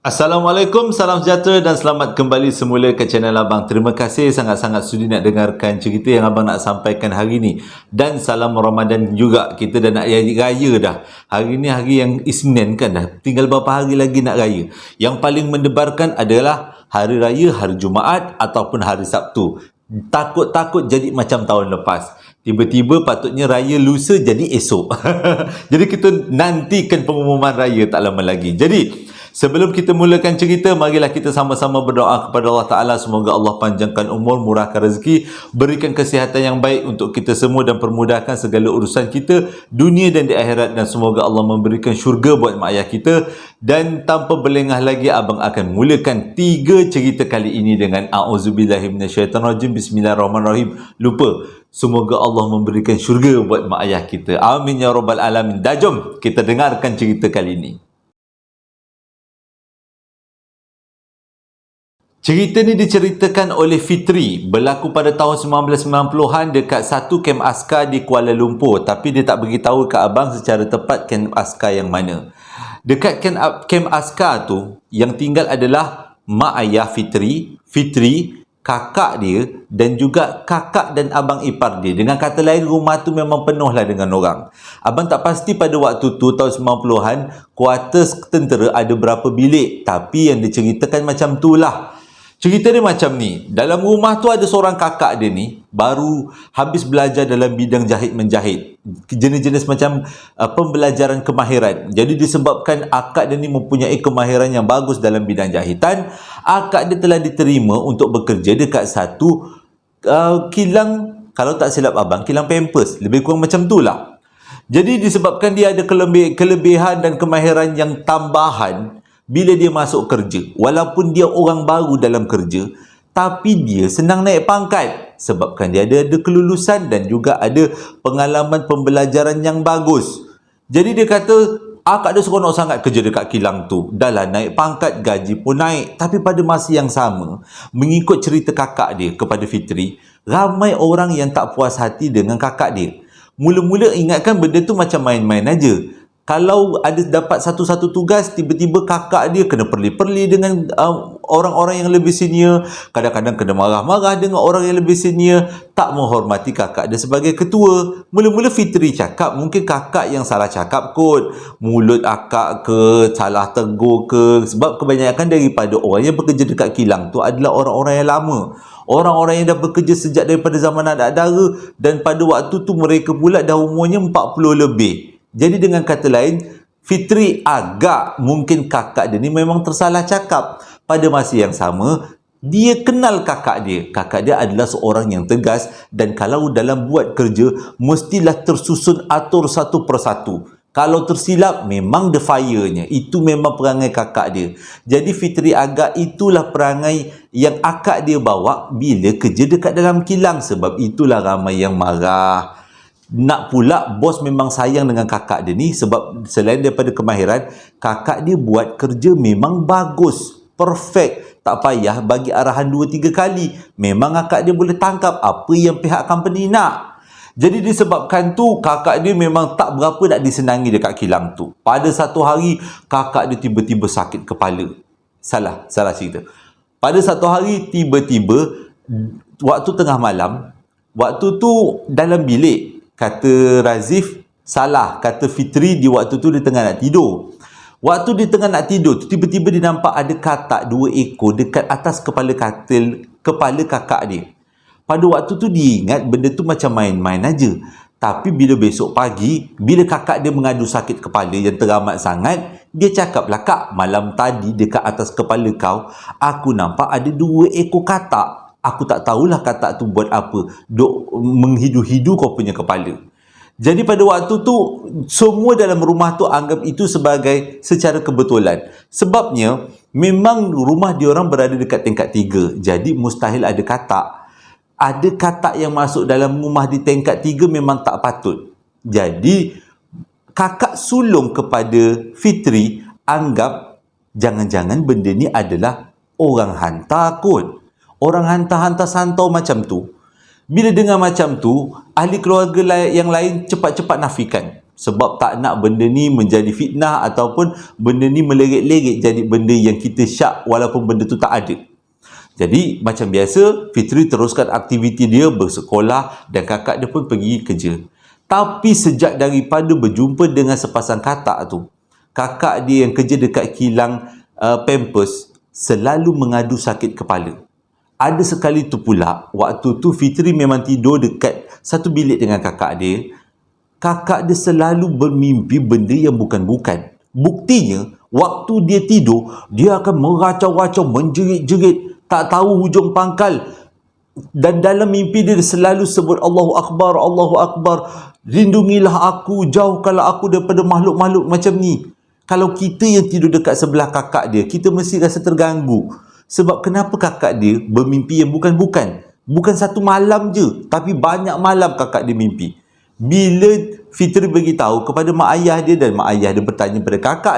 Assalamualaikum, salam sejahtera dan selamat kembali semula ke channel Abang. Terima kasih sangat-sangat sudi nak dengarkan cerita yang Abang nak sampaikan hari ini. Dan salam Ramadan juga. Kita dah nak raya dah. Hari ni hari yang Isnin kan dah. Tinggal berapa hari lagi nak raya. Yang paling mendebarkan adalah hari raya, hari Jumaat ataupun hari Sabtu. Takut-takut jadi macam tahun lepas. Tiba-tiba patutnya raya lusa jadi esok. Jadi kita nantikan pengumuman raya tak lama lagi. Jadi sebelum kita mulakan cerita, marilah kita sama-sama berdoa kepada Allah Ta'ala. Semoga Allah panjangkan umur, murahkan rezeki, berikan kesihatan yang baik untuk kita semua dan permudahkan segala urusan kita dunia dan di akhirat. Dan semoga Allah memberikan syurga buat mak ayah kita. Dan tanpa berlengah lagi, Abang akan mulakan 3 cerita kali ini dengan A'udzubillahiminasyaitanirrajim. Bismillahirrahmanirrahim. Lupa, semoga Allah memberikan syurga buat mak ayah kita. Amin ya rabbal alamin. Dah, jom kita dengarkan cerita kali ini. Cerita ni diceritakan oleh Fitri, berlaku pada tahun 1990-an dekat satu kem askar di Kuala Lumpur, tapi dia tak beritahu ke abang secara tepat kem askar yang mana. Dekat kem askar tu yang tinggal adalah mak ayah Fitri, kakak dia dan juga kakak dan abang ipar dia. Dengan kata lain, rumah tu memang penuh lah dengan orang. Abang tak pasti pada waktu tu tahun 90-an kuartus tentera ada berapa bilik, tapi yang diceritakan macam tu lah. Cerita dia macam ni. Dalam rumah tu ada seorang kakak dia ni baru habis belajar dalam bidang jahit-menjahit. Jenis-jenis macam pembelajaran kemahiran. Jadi disebabkan akak dia ni mempunyai kemahiran yang bagus dalam bidang jahitan, akak dia telah diterima untuk bekerja dekat satu kilang, kalau tak silap abang, kilang Pampers. Lebih kurang macam tu lah. Jadi disebabkan dia ada kelebihan dan kemahiran yang tambahan, bila dia masuk kerja, walaupun dia orang baru dalam kerja, tapi dia senang naik pangkat sebabkan dia ada kelulusan dan juga ada pengalaman pembelajaran yang bagus. Jadi dia kata akak dia seronok sangat kerja dekat kilang tu. Dah lah naik pangkat, gaji pun naik. Tapi pada masa yang sama, mengikut cerita kakak dia kepada Fitri, ramai orang yang tak puas hati dengan kakak dia. Mula-mula ingatkan benda tu macam main-main aja. Kalau ada dapat satu-satu tugas, tiba-tiba kakak dia kena perli-perli dengan orang-orang yang lebih senior. Kadang-kadang kena marah-marah dengan orang yang lebih senior. Tak menghormati kakak dia sebagai ketua. Mula-mula Fitri cakap, mungkin kakak yang salah cakap kot. Mulut akak ke, salah tegur ke. Sebab kebanyakan daripada orang yang bekerja dekat kilang tu adalah orang-orang yang lama. Orang-orang yang dah bekerja sejak daripada zaman anak dara. Dan pada waktu tu mereka pula dah umurnya 40 lebih. Jadi dengan kata lain, Fitri agak mungkin kakak dia ni memang tersalah cakap. Pada masa yang sama, dia kenal kakak dia. Kakak dia adalah seorang yang tegas dan kalau dalam buat kerja, mestilah tersusun atur satu persatu. Kalau tersilap, memang the fire-nya. Itu memang perangai kakak dia. Jadi Fitri agak itulah perangai yang akak dia bawa bila kerja dekat dalam kilang. Sebab itulah ramai yang marah. Nak pula bos memang sayang dengan kakak dia ni sebab selain daripada kemahiran, kakak dia buat kerja memang bagus, perfect, tak payah bagi arahan 2-3 kali. Memang kakak dia boleh tangkap apa yang pihak company nak. Jadi disebabkan tu kakak dia memang tak berapa nak disenangi dekat kilang tu. Pada satu hari kakak dia tiba-tiba sakit kepala. Salah cerita. Pada satu hari tiba-tiba waktu tengah malam, waktu tu dalam bilik, kata Razif, salah, kata Fitri di waktu tu dia tengah nak tidur. Waktu dia tengah nak tidur tu, tiba-tiba dia nampak ada katak 2 ekor dekat atas kepala kepala kakak dia. Pada waktu tu dia ingat benda tu macam main-main aja. Tapi bila besok pagi, bila kakak dia mengadu sakit kepala yang teramat sangat, dia cakap lah, "Kak, malam tadi dekat atas kepala kau, aku nampak ada 2 ekor katak. Aku tak tahulah katak tu buat apa. Duk menghidu-hidu kau punya kepala." Jadi pada waktu tu, semua dalam rumah tu anggap itu sebagai secara kebetulan. Sebabnya, memang rumah diorang berada dekat tingkat 3. Jadi mustahil ada katak. Ada katak yang masuk dalam rumah di tingkat 3 memang tak patut. Jadi, kakak sulung kepada Fitri anggap jangan-jangan benda ni adalah orang hantar kot. Orang hantar-hantar santau macam tu. Bila dengar macam tu, ahli keluarga yang lain cepat-cepat nafikan. Sebab tak nak benda ni menjadi fitnah ataupun benda ni melerit-lerit jadi benda yang kita syak walaupun benda tu tak ada. Jadi macam biasa, Fitri teruskan aktiviti dia bersekolah dan kakak dia pun pergi kerja. Tapi sejak daripada berjumpa dengan sepasang katak tu, kakak dia yang kerja dekat kilang Pampers selalu mengadu sakit kepala. Ada sekali tu pula, waktu tu Fitri memang tidur dekat satu bilik dengan kakak dia. Kakak dia selalu bermimpi benda yang bukan-bukan. Buktinya, waktu dia tidur, dia akan meracau-racau, menjerit-jerit, tak tahu hujung pangkal. Dan dalam mimpi dia selalu sebut Allahu Akbar, Allahu Akbar. Lindungilah aku, jauhkanlah aku daripada makhluk-makhluk macam ni. Kalau kita yang tidur dekat sebelah kakak dia, kita mesti rasa terganggu. Sebab kenapa kakak dia bermimpi yang bukan-bukan? Bukan satu malam je, tapi banyak malam kakak dia mimpi. Bila Fitri beritahu kepada mak ayah dia dan mak ayah dia bertanya pada kakak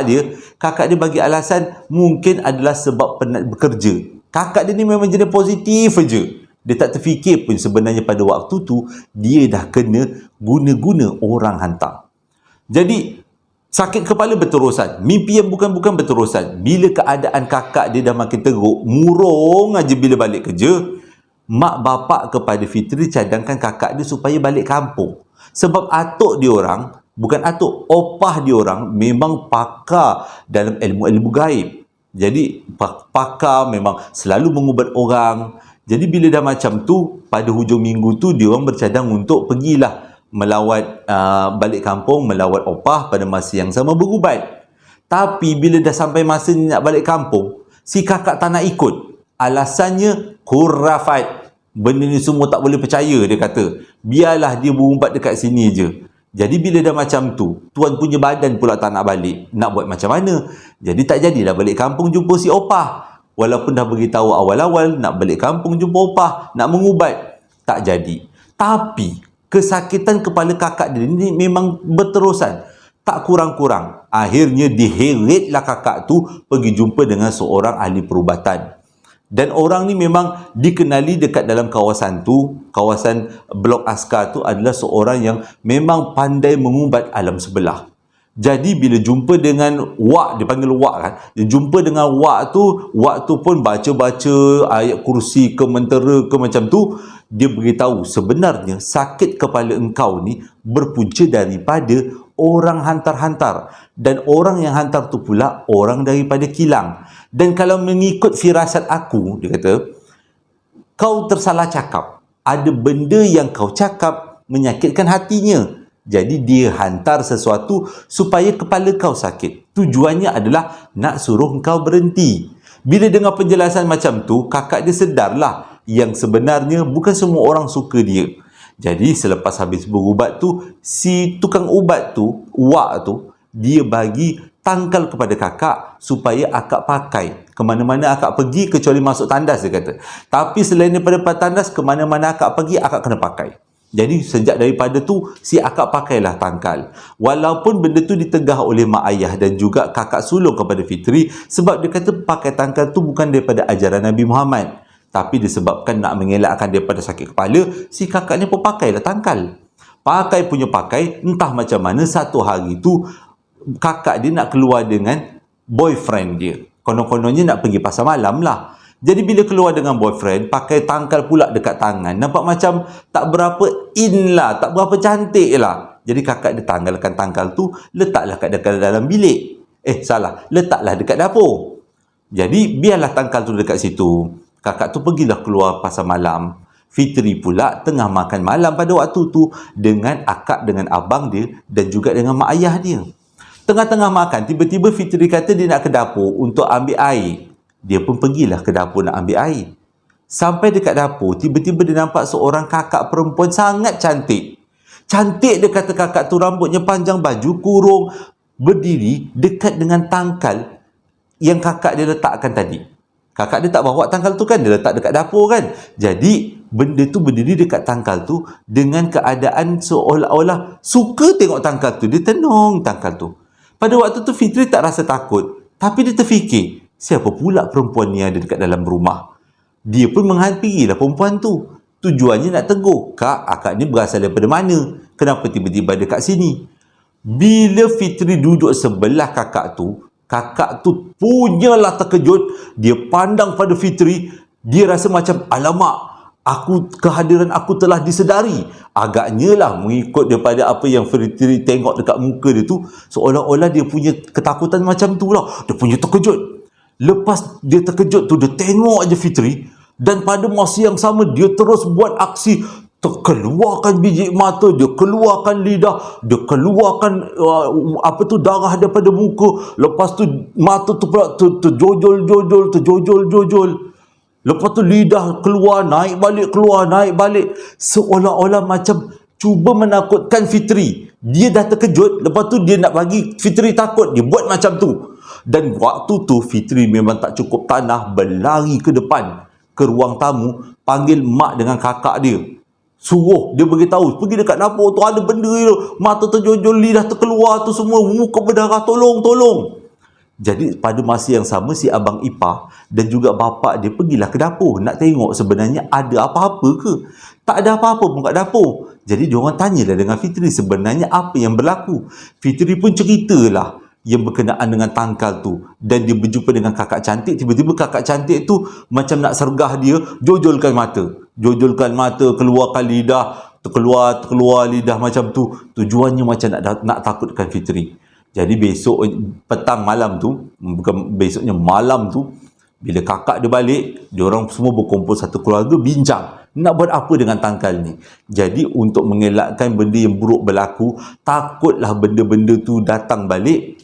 dia bagi alasan mungkin adalah sebab penat bekerja. Kakak dia ni memang jenis positif je. Dia tak terfikir pun sebenarnya pada waktu tu dia dah kena guna-guna orang hantar. Jadi sakit kepala berterusan, mimpi yang bukan-bukan berterusan. Bila keadaan kakak dia dah makin teruk, murung aja bila balik kerja, mak bapak kepada Fitri cadangkan kakak dia supaya balik kampung. Sebab atuk dia orang, bukan atuk, opah dia orang memang pakar dalam ilmu-ilmu gaib. Jadi pakar memang selalu mengubat orang. Jadi bila dah macam tu, pada hujung minggu tu dia orang bercadang untuk pergilah melawat balik kampung, melawat opah pada masa yang sama berubat. Tapi bila dah sampai masa nak balik kampung, si kakak tak nak ikut. Alasannya khurafat. Benda ni semua tak boleh percaya, dia kata. Biarlah dia berumpat dekat sini je. Jadi bila dah macam tu, tuan punya badan pula tak nak balik. Nak buat macam mana? Jadi tak jadilah balik kampung jumpa si opah. Walaupun dah beritahu awal-awal nak balik kampung jumpa opah, nak mengubat, tak jadi. Tapi kesakitan kepala kakak dia ni memang berterusan. Tak kurang-kurang. Akhirnya diheretlah kakak tu pergi jumpa dengan seorang ahli perubatan. Dan orang ni memang dikenali dekat dalam kawasan tu, kawasan Blok Askar tu adalah seorang yang memang pandai mengubat alam sebelah. Jadi bila jumpa dengan Wak, dia panggil Wak kan, dia jumpa dengan Wak tu pun baca-baca ayat kursi ke mentera ke macam tu. Dia beritahu sebenarnya sakit kepala engkau ni berpunca daripada orang hantar-hantar. Dan orang yang hantar tu pula orang daripada kilang. Dan kalau mengikut firasat aku, dia kata, kau tersalah cakap. Ada benda yang kau cakap menyakitkan hatinya. Jadi dia hantar sesuatu supaya kepala kau sakit. Tujuannya adalah nak suruh kau berhenti. Bila dengar penjelasan macam tu, kakak dia sedarlah yang sebenarnya bukan semua orang suka dia. Jadi selepas habis berubat tu, si tukang ubat tu, Wak tu, dia bagi tangkal kepada kakak supaya akak pakai. Ke mana-mana akak pergi kecuali masuk tandas, dia kata. Tapi selain daripada tandas, ke mana-mana akak pergi, akak kena pakai. Jadi sejak daripada tu, si akak pakailah tangkal. Walaupun benda tu ditegah oleh mak ayah dan juga kakak sulung kepada Fitri, sebab dia kata pakai tangkal tu bukan daripada ajaran Nabi Muhammad. Tapi disebabkan nak mengelakkan daripada sakit kepala, si kakak ni pun pakailah tangkal. Pakai punya pakai, entah macam mana satu hari tu, kakak dia nak keluar dengan boyfriend dia. Konon-kononnya nak pergi pasar malam lah. Jadi bila keluar dengan boyfriend, pakai tangkal pula dekat tangan. Nampak macam tak berapa in lah, tak berapa cantik lah. Jadi kakak dia tanggalkan tangkal tu, letaklah kat dalam bilik. Letaklah dekat dapur. Jadi biarlah tangkal tu dekat situ. Kakak tu pergilah keluar pasar malam. Fitri pula tengah makan malam pada waktu tu dengan akak, dengan abang dia dan juga dengan mak ayah dia. Tengah-tengah makan, tiba-tiba Fitri kata dia nak ke dapur untuk ambil air. Dia pun pergilah ke dapur nak ambil air. Sampai dekat dapur, tiba-tiba dia nampak seorang kakak perempuan sangat cantik. Cantik, dia kata kakak tu, rambutnya panjang, baju kurung, berdiri dekat dengan tangkal yang kakak dia letakkan tadi. Kakak dia tak bawa tangkal tu kan, dia letak dekat dapur kan. Jadi benda tu berdiri dekat tangkal tu dengan keadaan seolah-olah suka tengok tangkal tu. Dia tenung tangkal tu. Pada waktu tu Fitri tak rasa takut, tapi dia terfikir, siapa pula perempuan ni ada dekat dalam rumah? Dia pun menghampirilah perempuan tu. Tujuannya nak tegur, kak, akak ni berasal daripada mana? Kenapa tiba-tiba dekat sini? Bila Fitri duduk sebelah kakak tu punyalah terkejut. Dia pandang pada Fitri, dia rasa macam, alamak, kehadiran aku telah disedari. Agaknya lah mengikut daripada apa yang Fitri tengok dekat muka dia tu, seolah-olah dia punya ketakutan macam tu lah. Dia punya terkejut. Lepas dia terkejut tu, dia tengok aja Fitri, dan pada masa yang sama dia terus buat aksi, terkeluarkan biji mata, dia keluarkan lidah, dia keluarkan darah daripada muka. Lepas tu mata tu pula terjojol. Lepas tu lidah keluar, naik balik, seolah-olah macam cuba menakutkan Fitri. Dia dah terkejut, lepas tu dia nak bagi Fitri takut, dia buat macam tu. Dan waktu tu Fitri memang tak cukup tanah, berlari ke depan, ke ruang tamu, panggil mak dengan kakak dia. Suruh dia beritahu, pergi dekat dapur tu ada benda tu, mata terjojol, lidah terkeluar tu semua, muka berdarah, tolong. Jadi pada masa yang sama, si abang ipar dan juga bapa dia pergilah ke dapur nak tengok sebenarnya ada apa-apa ke. Tak ada apa-apa pun kat dapur. Jadi diorang tanyalah dengan Fitri sebenarnya apa yang berlaku. Fitri pun ceritalah yang berkenaan dengan tangkal tu, dan dia berjumpa dengan kakak cantik. Tiba-tiba kakak cantik tu macam nak sergah dia, jojolkan mata, keluarkan lidah, terkeluar lidah macam tu. Tujuannya macam nak takutkan Fitri. Jadi besok petang malam tu, bukan besoknya, malam tu, bila kakak dia balik, diorang semua berkumpul satu keluarga, bincang nak buat apa dengan tangkal ni. Jadi untuk mengelakkan benda yang buruk berlaku, takutlah benda-benda tu datang balik,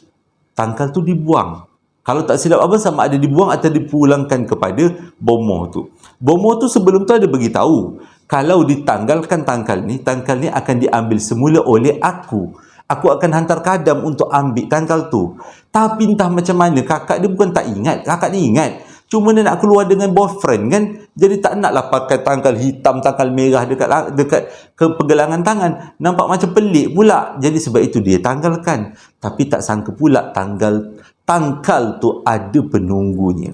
tangkal tu dibuang. Kalau tak silap abang, sama ada dibuang atau dipulangkan kepada bomoh tu. Bomoh tu sebelum tu ada beritahu, kalau ditanggalkan tangkal ni akan diambil semula oleh aku. Aku akan hantar kadam untuk ambil tangkal tu. Tapi entah macam mana, kakak dia bukan tak ingat, kakak ni ingat. Cuma dia nak keluar dengan boyfriend kan, jadi tak naklah pakai tangkal hitam, tangkal merah dekat ke pergelangan tangan. Nampak macam pelik pula. Jadi sebab itu dia tanggalkan. Tapi tak sangka pula tangkal tu ada penunggunya.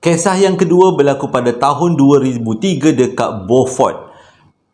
Kisah yang kedua berlaku pada tahun 2003 dekat Beaufort.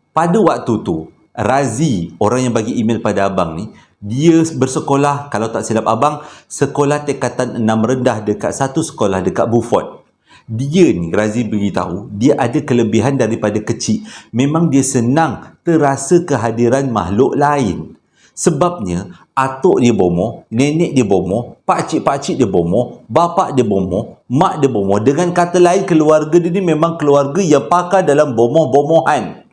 Pada waktu tu, Razi, orang yang bagi email pada abang ni, dia bersekolah, kalau tak silap abang, sekolah tingkatan 6 rendah dekat satu sekolah dekat Beaufort. Dia ni, Razi beritahu, dia ada kelebihan daripada kecil. Memang dia senang terasa kehadiran makhluk lain. Sebabnya, atuk dia bomoh, nenek dia bomoh, pakcik-pakcik dia bomoh, bapak dia bomoh, mak dia bomoh. Dengan kata lain, keluarga dia ni memang keluarga yang pakar dalam bomoh-bomohan.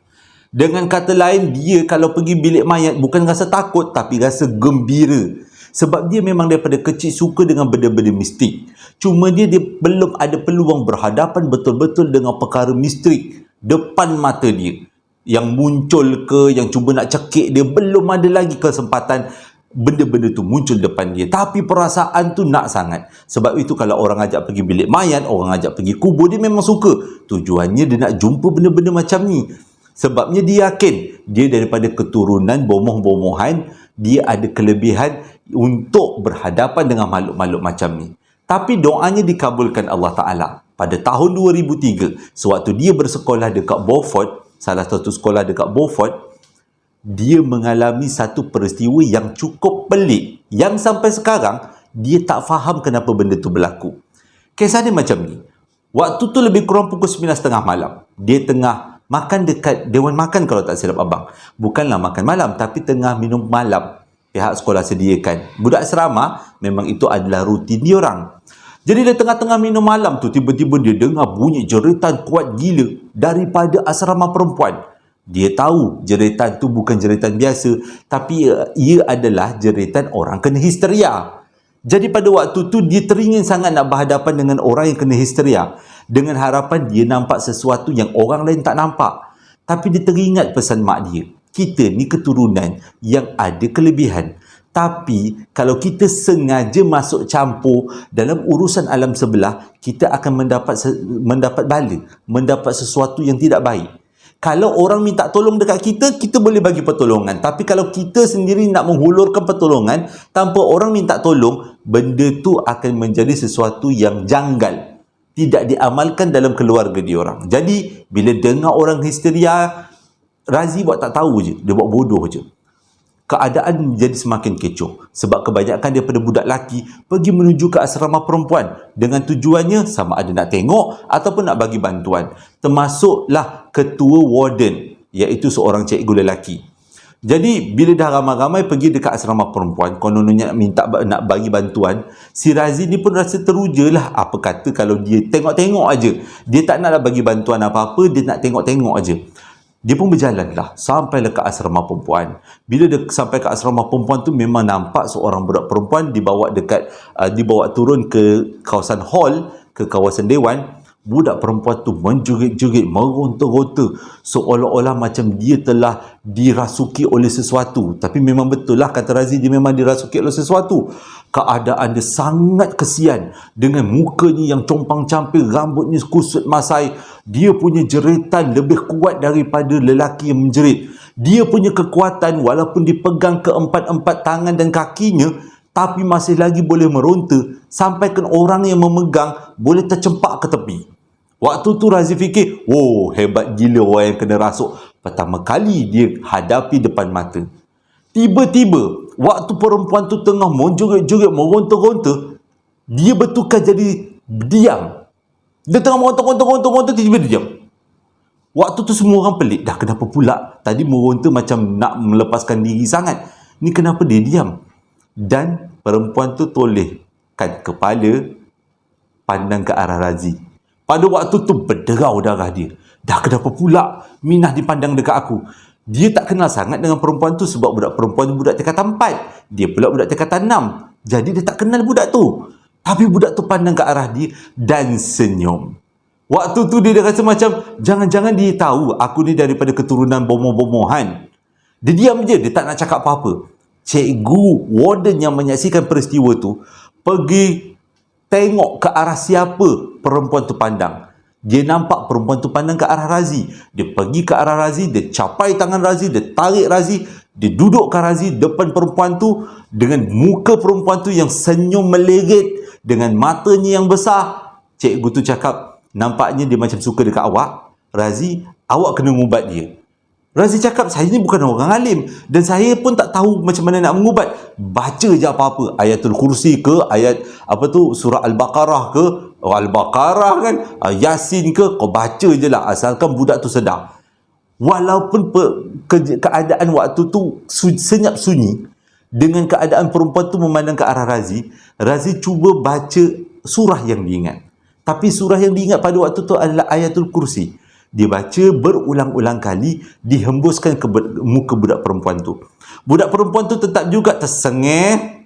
Dengan kata lain, dia kalau pergi bilik mayat bukan rasa takut, tapi rasa gembira. Sebab dia memang daripada kecil suka dengan benda-benda mistik. Cuma dia belum ada peluang berhadapan betul-betul dengan perkara mistik depan mata dia. Yang muncul ke, yang cuba nak cekik dia, belum ada lagi kesempatan benda-benda tu muncul depan dia. Tapi perasaan tu nak sangat. Sebab itu kalau orang ajak pergi bilik mayat, orang ajak pergi kubur, dia memang suka. Tujuannya dia nak jumpa benda-benda macam ni. Sebabnya dia yakin dia daripada keturunan bomoh-bomohan, dia ada kelebihan untuk berhadapan dengan makhluk-makhluk macam ni. Tapi doanya dikabulkan Allah Ta'ala. Pada tahun 2003, sewaktu dia bersekolah dekat Beaufort, salah satu sekolah dekat Beaufort, dia mengalami satu peristiwa yang cukup pelik, yang sampai sekarang dia tak faham kenapa benda tu berlaku. Kisah dia macam ni. Waktu tu lebih kurang pukul 9.30 malam. Dia tengah makan dekat Dewan Makan kalau tak silap abang. Bukanlah makan malam, tapi tengah minum malam. Pihak sekolah sediakan. Budak asrama, memang itu adalah rutin diorang. Jadi di tengah-tengah minum malam tu, tiba-tiba dia dengar bunyi jeritan kuat gila daripada asrama perempuan. Dia tahu jeritan tu bukan jeritan biasa, tapi ia adalah jeritan orang kena histeria. Jadi pada waktu tu dia teringin sangat nak berhadapan dengan orang yang kena histeria, dengan harapan dia nampak sesuatu yang orang lain tak nampak. Tapi dia teringat pesan mak dia, kita ni keturunan yang ada kelebihan. Tapi kalau kita sengaja masuk campur dalam urusan alam sebelah, kita akan mendapat bala, mendapat sesuatu yang tidak baik. Kalau orang minta tolong dekat kita, kita boleh bagi pertolongan. Tapi kalau kita sendiri nak menghulurkan pertolongan tanpa orang minta tolong, benda tu akan menjadi sesuatu yang janggal, tidak diamalkan dalam keluarga diorang. Jadi bila dengar orang histeria, Razi buat tak tahu je, dia buat bodoh je. Keadaan menjadi semakin kecoh sebab kebanyakan daripada budak lelaki pergi menuju ke asrama perempuan dengan tujuannya sama ada nak tengok ataupun nak bagi bantuan. Termasuklah ketua warden, iaitu seorang cikgu lelaki. Jadi bila dah ramai-ramai pergi dekat asrama perempuan, kononnya nak bagi bantuan, si Razi ni pun rasa teruja lah. Apa kata kalau dia tengok-tengok aja. Dia tak nak bagi bantuan apa-apa, dia nak tengok-tengok aja. Dia pun berjalan lah sampailah ke asrama perempuan. Bila dia sampai ke asrama perempuan tu, memang nampak seorang budak perempuan dibawa turun ke kawasan hall, ke kawasan dewan. Budak perempuan tu menjerit-jerit, meronta-ronta, seolah-olah macam dia telah dirasuki oleh sesuatu. Tapi memang betul lah kata Razi, dia memang dirasuki oleh sesuatu. Keadaan dia sangat kesian dengan mukanya yang compang-camping, rambutnya kusut masai. Dia punya jeritan lebih kuat daripada lelaki yang menjerit. Dia punya kekuatan walaupun dipegang keempat-empat tangan dan kakinya, tapi masih lagi boleh meronta sampaikan orang yang memegang boleh tercempak ke tepi. Waktu tu Razi fikir, oh hebat gila orang yang kena rasuk. Pertama kali dia hadapi depan mata. Tiba-tiba, waktu perempuan tu tengah menjerit-jerit, meronta-ronta, dia betulkan jadi diam. Dia tengah meronta-ronta, tiba-tiba dia diam. Waktu tu semua orang pelik, dah kenapa pula? Tadi meronta macam nak melepaskan diri sangat. Ni kenapa dia diam? Dan perempuan tu tolehkan kepala, pandang ke arah Razi. Pada waktu tu berderau darah dia. Dah kenapa pula Minah dipandang dekat aku? Dia tak kenal sangat dengan perempuan tu sebab budak perempuan tu budak tingkatan 4. Dia pula budak tingkatan 6. Jadi dia tak kenal budak tu. Tapi budak tu pandang ke arah dia dan senyum. Waktu tu dia rasa macam jangan-jangan dia tahu aku ni daripada keturunan bomoh-bomohan. Dia diam je, dia tak nak cakap apa-apa. Cikgu warden yang menyaksikan peristiwa tu pergi tengok ke arah siapa perempuan tu pandang. Dia nampak perempuan tu pandang ke arah Razi. Dia pergi ke arah Razi, dia capai tangan Razi, dia tarik Razi, dia dudukkan Razi depan perempuan tu dengan muka perempuan tu yang senyum melerit dengan matanya yang besar. Cikgu tu cakap, nampaknya dia macam suka dekat awak. Razi, awak kena ngubat dia. Razi cakap, saya ni bukan orang alim dan saya pun tak tahu macam mana nak mengubat. Baca je apa-apa, ayatul kursi ke, ayat apa tu, surah Al-Baqarah ke, Al-Baqarah kan, Yasin ke, kau baca je lah asalkan budak tu sedar. Walaupun keadaan waktu tu senyap sunyi, dengan keadaan perempuan tu memandang ke arah Razi, Razi cuba baca surah yang diingat. Tapi surah yang diingat pada waktu tu adalah ayatul kursi. Dia baca berulang-ulang kali, dihembuskan ke muka budak perempuan tu. Budak perempuan tu tetap juga tersengih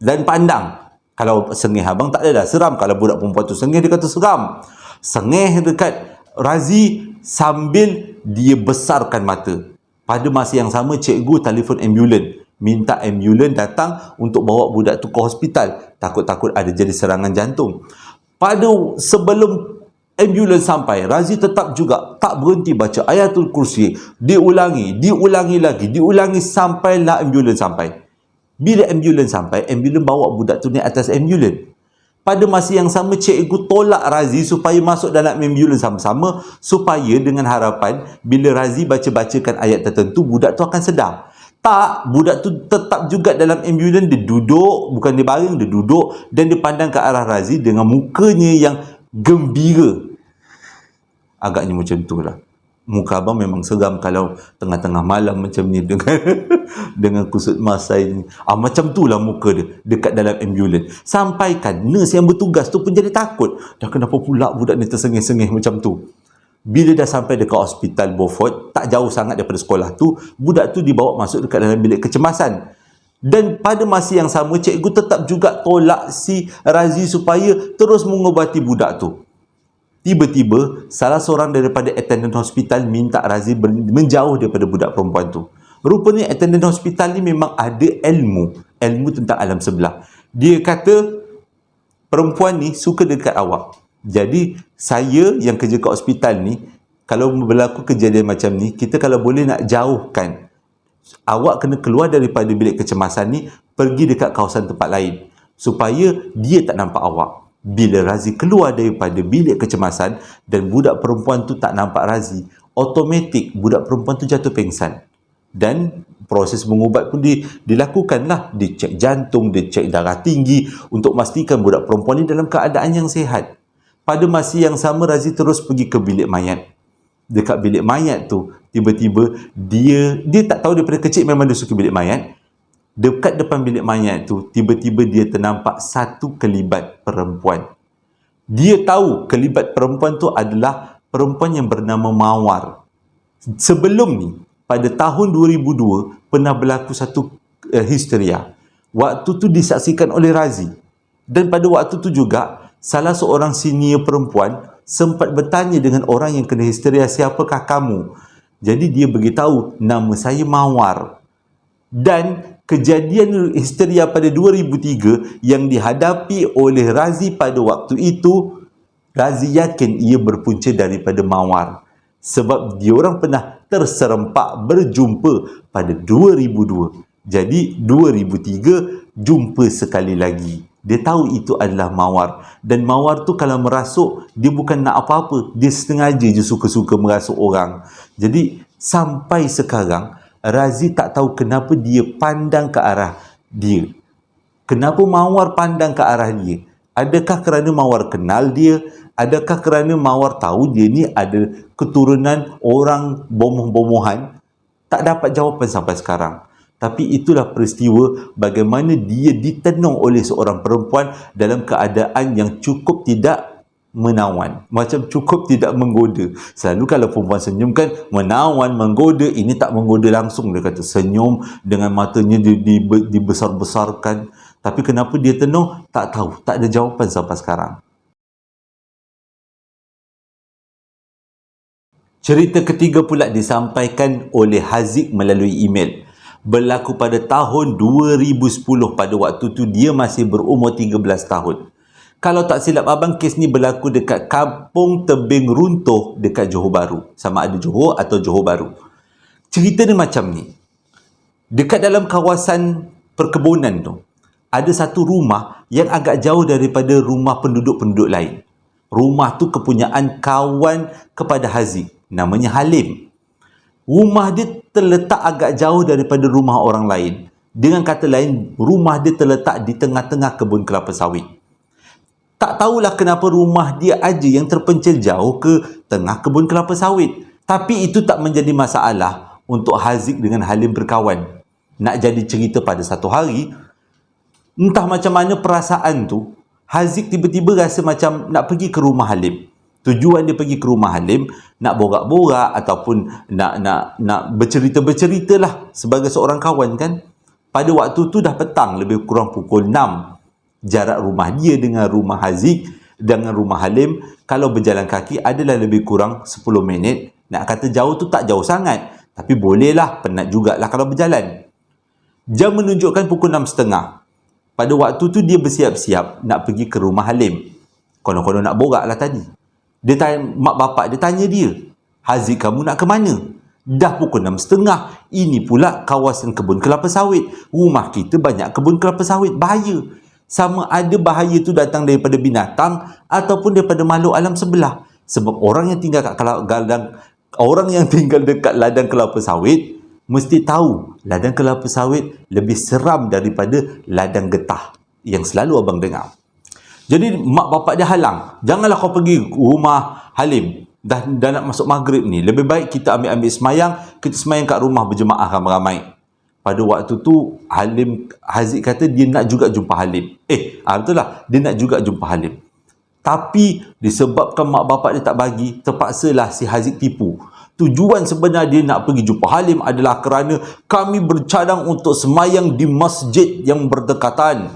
dan pandang. Kalau sengih abang tak ada dah, seram. Kalau budak perempuan tu sengih, dia kata seram. Sengih dekat Razi sambil dia besarkan mata. Pada masa yang sama, cikgu telefon ambulan. Minta ambulan datang untuk bawa budak tu ke hospital. Takut-takut ada jadi serangan jantung. Sebelum ambulans sampai, Razi tetap juga tak berhenti baca ayatul kursi. Diulangi lagi sampailah ambulans sampai. Bila ambulans sampai, ambulans bawa budak tu naik atas ambulans. Pada masa yang sama, cikgu tolak Razi supaya masuk dalam ambulans sama-sama, supaya dengan harapan bila Razi baca-bacakan ayat tertentu, budak tu akan sedar. Tak, budak tu tetap juga dalam ambulans. Dia duduk, bukan dia baring, dia duduk dan dia pandang ke arah Razi dengan mukanya yang gembira. Agaknya macam tu lah. Muka abang memang seram kalau tengah-tengah malam macam ni dengan kusut masai ni. Macam tu lah muka dia dekat dalam ambulans. Sampaikan nurse yang bertugas tu pun jadi takut. Dah kenapa pula budak ni tersengih-sengih macam tu. Bila dah sampai dekat hospital Beaufort, tak jauh sangat daripada sekolah tu, budak tu dibawa masuk dekat dalam bilik kecemasan. Dan pada masa yang sama, cikgu tetap juga tolak si Razi supaya terus mengubati budak tu. Tiba-tiba, salah seorang daripada attendant hospital minta Razi menjauh daripada budak perempuan tu. Rupanya attendant hospital ni memang ada ilmu tentang alam sebelah. Dia kata, perempuan ni suka dekat awak. Jadi, saya yang kerja kat hospital ni, kalau berlaku kejadian macam ni, kita kalau boleh nak jauhkan. Awak kena keluar daripada bilik kecemasan ni, pergi dekat kawasan tempat lain. Supaya dia tak nampak awak. Bila Razi keluar daripada bilik kecemasan dan budak perempuan tu tak nampak Razi, automatik budak perempuan tu jatuh pengsan. Dan proses mengubat pun dilakukanlah. Dia cek jantung, dia cek darah tinggi untuk memastikan budak perempuan ni dalam keadaan yang sihat. Pada masa yang sama, Razi terus pergi ke bilik mayat. Dekat bilik mayat tu, tiba-tiba dia tak tahu daripada kecil memang dia suka bilik mayat. Dekat depan bilik mayat tu, tiba-tiba dia ternampak satu kelibat perempuan. Dia tahu kelibat perempuan tu adalah perempuan yang bernama Mawar. Sebelum ni, pada tahun 2002, pernah berlaku satu histeria. Waktu tu disaksikan oleh Razi. Dan pada waktu tu juga, salah seorang senior perempuan sempat bertanya dengan orang yang kena histeria, siapakah kamu? Jadi dia beritahu, nama saya Mawar. Dan kejadian histeria pada 2003 yang dihadapi oleh Razi pada waktu itu, Razi yakin ia berpunca daripada Mawar. Sebab diorang pernah terserempak berjumpa pada 2002. Jadi 2003 jumpa sekali lagi. Dia tahu itu adalah Mawar. Dan Mawar tu kalau merasuk, dia bukan nak apa-apa. Dia sengaja je suka-suka merasuk orang. Jadi sampai sekarang, Razi tak tahu kenapa dia pandang ke arah dia. Kenapa Mawar pandang ke arah dia? Adakah kerana Mawar kenal dia? Adakah kerana Mawar tahu dia ni ada keturunan orang bomoh-bomohan? Tak dapat jawapan sampai sekarang. Tapi itulah peristiwa bagaimana dia ditenung oleh seorang perempuan dalam keadaan yang cukup tidak menawan. Macam cukup tidak menggoda. Selalu kalau perempuan senyum kan menawan, menggoda. Ini tak menggoda langsung. Dia kata senyum dengan matanya dibesar-besarkan. Tapi kenapa dia tenung? Tak tahu. Tak ada jawapan sampai sekarang. Cerita ketiga pula disampaikan oleh Haziq melalui email. Berlaku pada tahun 2010. Pada waktu tu dia masih berumur 13 tahun. Kalau tak silap abang, kes ni berlaku dekat Kampung Tebing Runtuh dekat Johor Bahru. Sama ada Johor atau Johor Bahru. Cerita ni macam ni. Dekat dalam kawasan perkebunan tu, ada satu rumah yang agak jauh daripada rumah penduduk-penduduk lain. Rumah tu kepunyaan kawan kepada Haziq. Namanya Halim. Rumah dia terletak agak jauh daripada rumah orang lain. Dengan kata lain, rumah dia terletak di tengah-tengah kebun kelapa sawit. Tak tahulah kenapa rumah dia aja yang terpencil jauh ke tengah kebun kelapa sawit. Tapi itu tak menjadi masalah untuk Haziq dengan Halim berkawan. Nak jadi cerita pada satu hari, entah macam mana perasaan tu, Haziq tiba-tiba rasa macam nak pergi ke rumah Halim. Tujuan dia pergi ke rumah Halim nak borak-borak ataupun nak bercerita-bercerita lah sebagai seorang kawan kan. Pada waktu tu dah petang, lebih kurang pukul 6. Jarak rumah dia dengan rumah Haziq dengan rumah Halim kalau berjalan kaki adalah lebih kurang 10 minit. Nak kata jauh tu tak jauh sangat, tapi bolehlah, penat jugalah kalau berjalan. Jam menunjukkan pukul 6.30. Pada waktu tu dia bersiap-siap nak pergi ke rumah Halim. Konon-konon nak borak lah tadi. Dia tanya, mak bapak dia tanya dia, Haziq, kamu nak ke mana? Dah pukul 6.30. Ini pula kawasan kebun kelapa sawit. Rumah kita banyak kebun kelapa sawit. Bahaya. Sama ada bahaya tu datang daripada binatang ataupun daripada makhluk alam sebelah. Sebab orang yang tinggal dekat ladang kelapa sawit mesti tahu ladang kelapa sawit lebih seram daripada ladang getah yang selalu abang dengar. Jadi mak bapak dia halang, janganlah kau pergi rumah Halim, dah nak masuk maghrib ni, lebih baik kita ambil semayang, kita semayang kat rumah berjemaah ramai-ramai. Pada waktu tu Haziq kata dia nak juga jumpa Halim. Betul lah, dia nak juga jumpa Halim. Tapi disebabkan mak bapak dia tak bagi, terpaksalah si Haziq tipu. Tujuan sebenar dia nak pergi jumpa Halim adalah kerana kami bercadang untuk semayang di masjid yang berdekatan.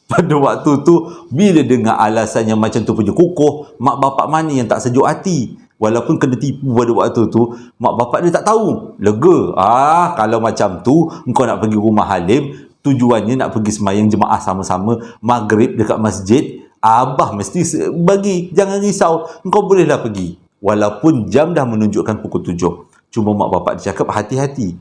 Pada waktu tu, bila dengar alasan yang macam tu punya kukuh, mak bapak mana yang tak sejuk hati? Walaupun kena tipu pada waktu tu, mak bapak dia tak tahu. Lega. Kalau macam tu, engkau nak pergi rumah Halim, tujuannya nak pergi semayang jemaah sama-sama maghrib dekat masjid, abah mesti bagi. Jangan risau, engkau bolehlah pergi. Walaupun jam dah menunjukkan pukul 7. Cuma mak bapak dia cakap hati-hati.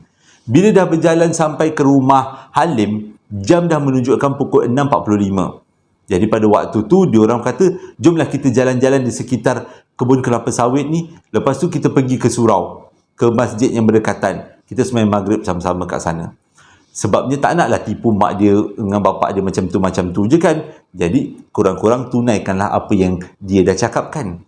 Bila dah berjalan sampai ke rumah Halim, jam dah menunjukkan pukul 6.45. Jadi pada waktu tu, diorang kata, jomlah kita jalan-jalan di sekitar kebun kelapa sawit ni. Lepas tu kita pergi ke surau. ke masjid yang berdekatan. Kita sembahyang maghrib sama-sama kat sana. Sebabnya tak naklah tipu mak dia dengan bapak dia macam tu je kan. Jadi kurang-kurang tunaikanlah apa yang dia dah cakapkan.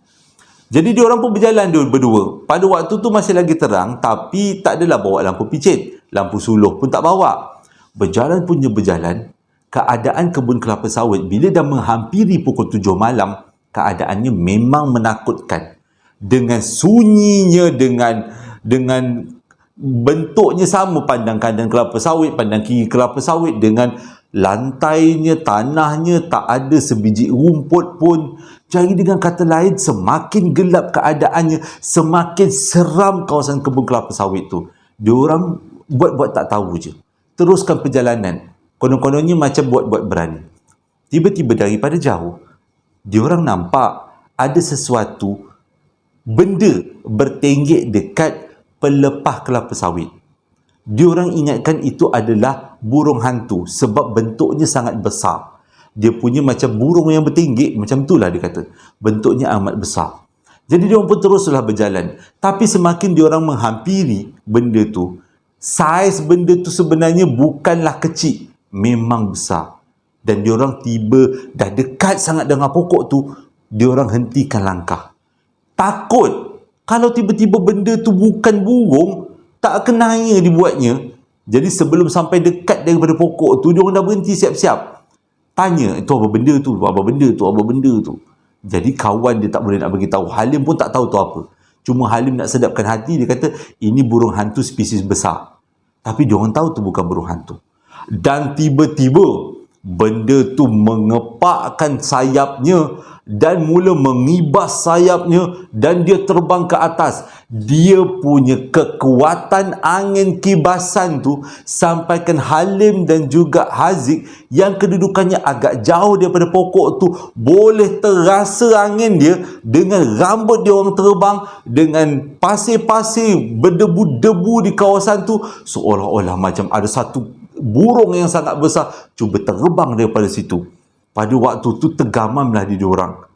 Jadi diorang pun berjalan berdua. Pada waktu tu masih lagi terang, tapi tak adalah bawa lampu picit. Lampu suluh pun tak bawa. Berjalan punya berjalan, keadaan kebun kelapa sawit bila dah menghampiri pukul 7 malam, keadaannya memang menakutkan. Dengan sunyinya, dengan bentuknya sama, pandang kanan kelapa sawit, pandang kiri kelapa sawit, dengan lantainya, tanahnya, tak ada sebiji rumput pun. Jadi dengan kata lain, semakin gelap keadaannya, semakin seram kawasan kebun kelapa sawit tu. Diorang buat-buat tak tahu je. Teruskan perjalanan. Konon-kononnya macam buat-buat berani. Tiba-tiba daripada jauh, diorang nampak ada sesuatu benda bertenggek dekat pelepah kelapa sawit. Diorang ingatkan itu adalah burung hantu sebab bentuknya sangat besar. Dia punya macam burung yang bertenggek, macam itulah dia kata. Bentuknya amat besar. Jadi diorang pun teruslah berjalan. Tapi semakin diorang menghampiri benda tu, saiz benda tu sebenarnya bukanlah kecil, memang besar. Dan diorang tiba dah dekat sangat dengan pokok tu, diorang hentikan langkah. Takut kalau tiba-tiba benda tu bukan burung, tak kenanya dibuatnya. Jadi sebelum sampai dekat daripada pokok tu, diorang dah berhenti siap-siap. Tanya, itu apa benda tu? Apa benda tu? Apa benda tu? Jadi kawan dia tak boleh nak bagi tahu. Halim pun tak tahu tu apa. Cuma Halim nak sedapkan hati, dia kata ini burung hantu spesies besar. Tapi diorang tahu tu bukan burung hantu. Dan tiba-tiba benda tu mengepakkan sayapnya dan mula mengibas sayapnya dan dia terbang ke atas. Dia punya kekuatan angin kibasan tu sampaikan Halim dan juga Haziq yang kedudukannya agak jauh daripada pokok tu boleh terasa angin dia dengan rambut dia orang terbang, dengan pasir-pasir berdebu-debu di kawasan tu, seolah-olah macam ada satu burung yang sangat besar cuba terbang daripada situ. Pada waktu tu tergamamlah di diorang.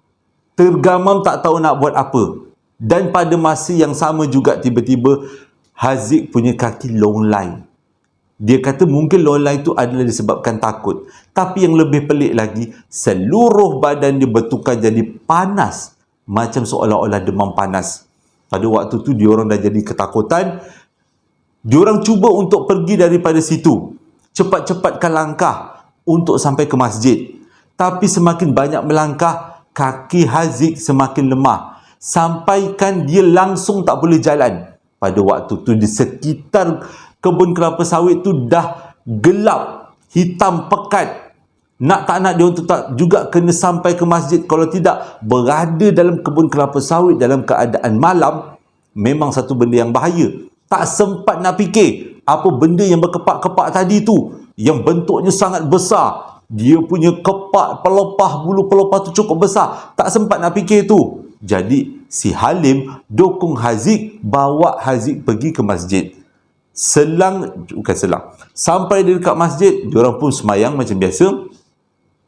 Tergamam tak tahu nak buat apa. Dan pada masa yang sama juga tiba-tiba Haziq punya kaki longlai. Dia kata mungkin longlai tu adalah disebabkan takut. Tapi yang lebih pelik lagi, seluruh badan dia bertukar jadi panas. Macam seolah-olah demam panas. Pada waktu tu diorang dah jadi ketakutan. Diorang cuba untuk pergi daripada situ. Cepat-cepatkan langkah untuk sampai ke masjid. Tapi semakin banyak melangkah, kaki Haziq semakin lemah. Sampaikan dia langsung tak boleh jalan. Pada waktu tu di sekitar kebun kelapa sawit tu dah gelap, hitam pekat. Nak tak nak dia untuk tak juga kena sampai ke masjid. Kalau tidak, berada dalam kebun kelapa sawit dalam keadaan malam memang satu benda yang bahaya. Tak sempat nak fikir apa benda yang berkepak-kepak tadi tu, yang bentuknya sangat besar. Dia punya kepak pelepah, bulu pelepah tu cukup besar. Tak sempat nak fikir tu. Jadi si Halim dukung Haziq, bawa Haziq pergi ke masjid. Sampai dekat masjid, diorang pun semayang macam biasa.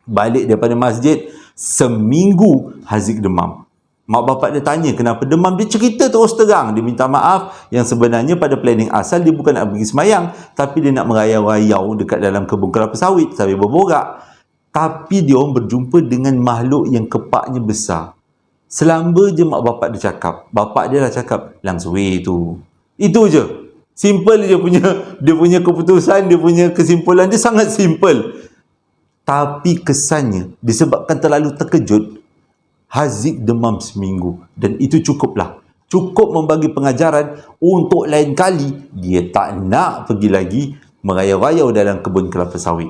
Balik daripada masjid, seminggu Haziq demam. Mak bapak dia tanya kenapa demam, dia cerita terus terang. Dia minta maaf yang sebenarnya pada planning asal dia bukan nak pergi semayang, tapi dia nak merayau-rayau dekat dalam kebun kelapa sawit sambil berborak. Tapi dia orang berjumpa dengan makhluk yang kepaknya besar. Selamba je mak bapak dia cakap, bapak dia lah cakap, langsui tu. Itu je. Simple dia punya keputusan, dia punya kesimpulan dia sangat simple. Tapi kesannya disebabkan terlalu terkejut, Haziq demam seminggu. Dan itu cukuplah. Cukup membagi pengajaran untuk lain kali dia tak nak pergi lagi merayau-rayau dalam kebun kelapa sawit.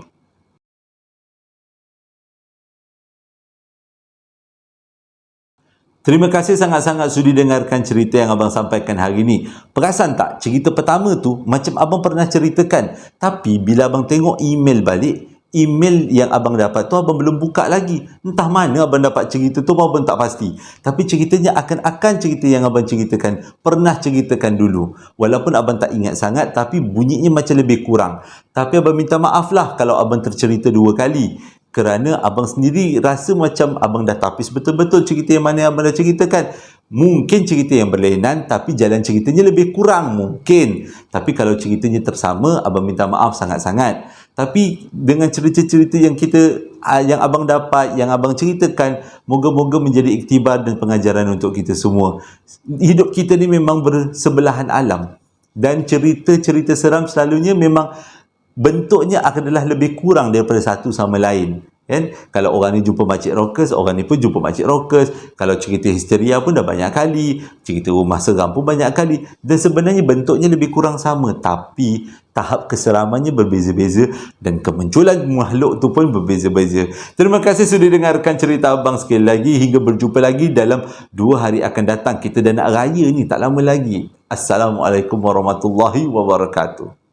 Terima kasih sangat-sangat sudi dengarkan cerita yang abang sampaikan hari ini. Perasan tak, cerita pertama tu macam abang pernah ceritakan. Tapi bila abang tengok email balik, email yang abang dapat tu abang belum buka lagi. Entah mana abang dapat cerita tu, abang tak pasti. Tapi ceritanya akan cerita yang abang ceritakan, pernah ceritakan dulu. Walaupun abang tak ingat sangat, tapi bunyinya macam lebih kurang. Tapi abang minta maaf lah kalau abang tercerita dua kali. Kerana abang sendiri rasa macam abang dah tapis betul-betul cerita yang mana yang abang dah ceritakan. Mungkin cerita yang berlainan tapi jalan ceritanya lebih kurang mungkin. Tapi kalau ceritanya tersama, abang minta maaf sangat-sangat. Tapi dengan cerita-cerita yang yang abang dapat, yang abang ceritakan, moga-moga menjadi iktibar dan pengajaran untuk kita semua. Hidup kita ni memang bersebelahan alam. Dan cerita-cerita seram selalunya memang bentuknya adalah lebih kurang daripada satu sama lain. Kan? Kalau orang ni jumpa makcik rockers, orang ni pun jumpa makcik rockers. Kalau cerita histeria pun dah banyak kali, cerita rumah seram pun banyak kali. Dan sebenarnya bentuknya lebih kurang sama, tapi tahap keseramannya berbeza-beza dan kemunculan makhluk tu pun berbeza-beza. Terima kasih sudah dengarkan cerita abang sekali lagi. Hingga berjumpa lagi dalam 2 hari akan datang. Kita dah nak raya ni, tak lama lagi. Assalamualaikum warahmatullahi wabarakatuh.